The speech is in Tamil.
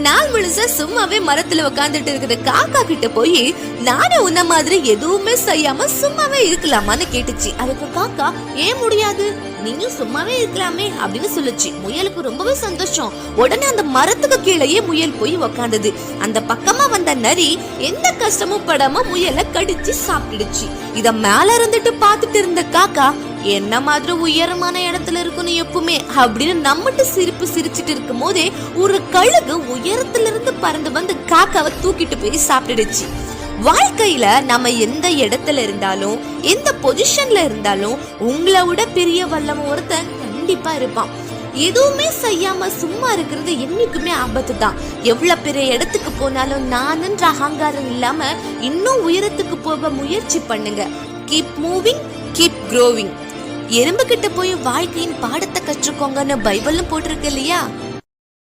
நாள் முழுசா சும்மாவே மரத்துல உட்காந்துட்டு இருக்கிற காக்கா கிட்ட போய் நானே உன்ன மாதிரி எதுவுமே செய்யாம சும்மாவே இருக்கலாமான்னு கேட்டுச்சு. அதுக்கு காக்கா ஏன் முடியாது, நீங்களும் சும்மாவே இருக்கலாமே அப்படின்னு சொல்லுச்சு. முயலுக்கு ரொம்பவே சந்தோஷம். உடனே அந்த மரத்துக்கு கீழேயே முயல் போய் உக்காந்தது. அந்த பக்கமா வந்த நரி எந்த கஷ்டமும் படாம முயலை கடிச்சு சாப்பிட்டுடுச்சு. இத மேல இருந்துட்டு பாத்துட்டு இருந்த காக்கா என்ன மாதிரி உயரமான இடத்துல இருக்கணும் எப்பவுமே அப்படின்னு நம்மட்டு சிரிச்சிட்டு இருக்கும் போதே ஒரு கழுகு உயரத்துல இருந்து பறந்து வந்து காக்காவை தூக்கிட்டு போய் சாப்பிட்டுடுச்சு. வாழ்க்கையில நம்ம எந்த இடத்துல இருந்தாலும் எந்த பொசிஷன்ல இருந்தாலும் உங்களை விட பெரிய வல்லம ஒருத்தன் கண்டிப்பா இருப்பான். எதுவுமே செய்யாம சும்மா இருக்கிறது என்னைக்குமே ஆபத்து தான். எவ்வளவு பெரிய இடத்துக்கு போனாலும் நானுன்ற அகங்காரம் இல்லாம இன்னும் உயரத்துக்கு போக முயற்சி பண்ணுங்க. Keep moving, keep growing. எறும்பு கிட்ட போய் வாழ்க்கையின் பாடத்தை கற்றுக்கோங்கன்னு பைபிள்ல போட்டிருக்கு இல்லையா?